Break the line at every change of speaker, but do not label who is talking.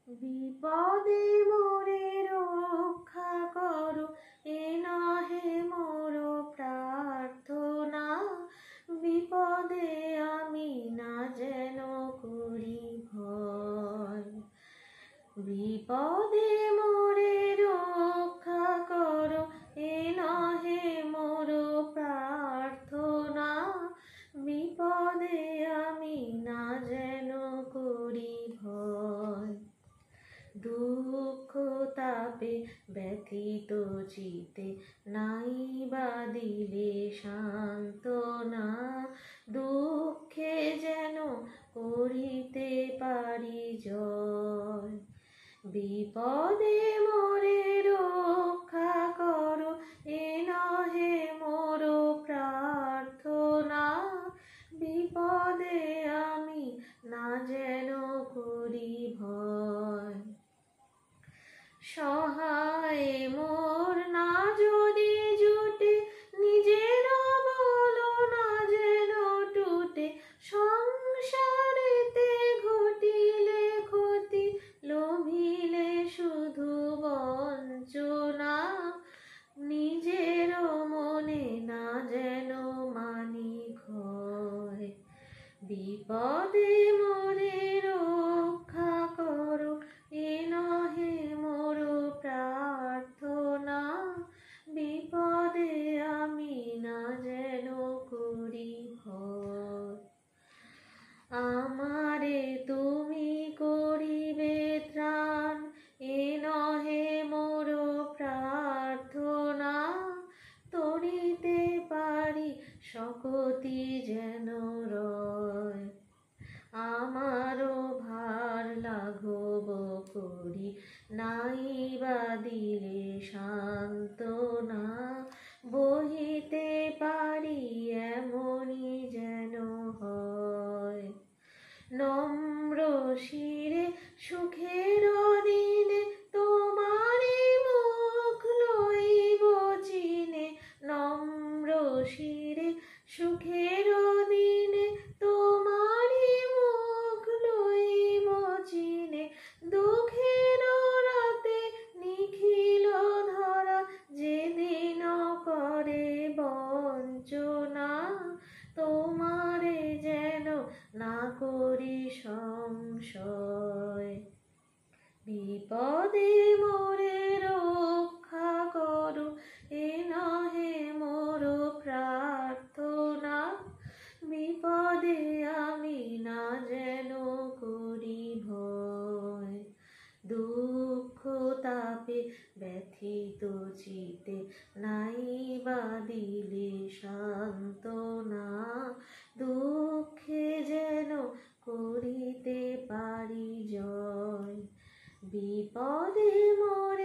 বিপদে মোরে রক্ষা করো, এ নহে মোর প্রার্থনা। বিপদে আমি না যেন করি ভয়। বিপদে মোরে রক্ষা করো, এ নহে মোর প্রার্থনা। বিপদে আমি না যেন করি ভয়। দুঃখ তাপে ব্যথিত চিতে নাই বা দিলে সান্ত্বনা। দুঃখে যেন করিতে পারি জয়। বিপদে মোরে রক্ষা করো, এ নহে মোর প্রার্থনা। বিপদে আমি না যেন করি ভয়। সহায় মোর না যদি জুটে, নিজের বল না যেন টুটে। সংসারেতে ঘটিলে ক্ষতি, লোভিলে শুধু বঞ্চনা। নিজের মনে না যেন মানি ক্ষয়। বিপদে মোরে রক্ষা করো, এ নহে মোর প্রার্থনা। বিপদে আমি না যেন করি ভয়। আমারে তুমি করিবে ত্রাণ, এ নহে মোর প্রার্থনা। তরিতে পারি শকতি যেন রয়। আমারও ভার লাঘব করি, নাই বা দিলে সান্ত্বনা। বহিতে পারি এমনি যেন হয়। নম্র শিরে সুখের দিনে তোমারি মুখ লইব চিনে। নম্র শিরে সুখের দিনে তোমারি মুখ লইব চিনে। দুঃখের রাতে নিখিল ধরা, যেদিন করে বঞ্চনা। তোমারে যেন না করি সংশয়। বিপদে মোরে রক্ষা করো, এ নহে মোর প্রার্থনা। বিপদে আমি না যেন করি ভয়। দুঃখ তাপে ব্যথিত চিতে নাই বা দিলে সান্ত্বনা। দুঃখে যেন করিতে পারি জয়। বিপদে মোরে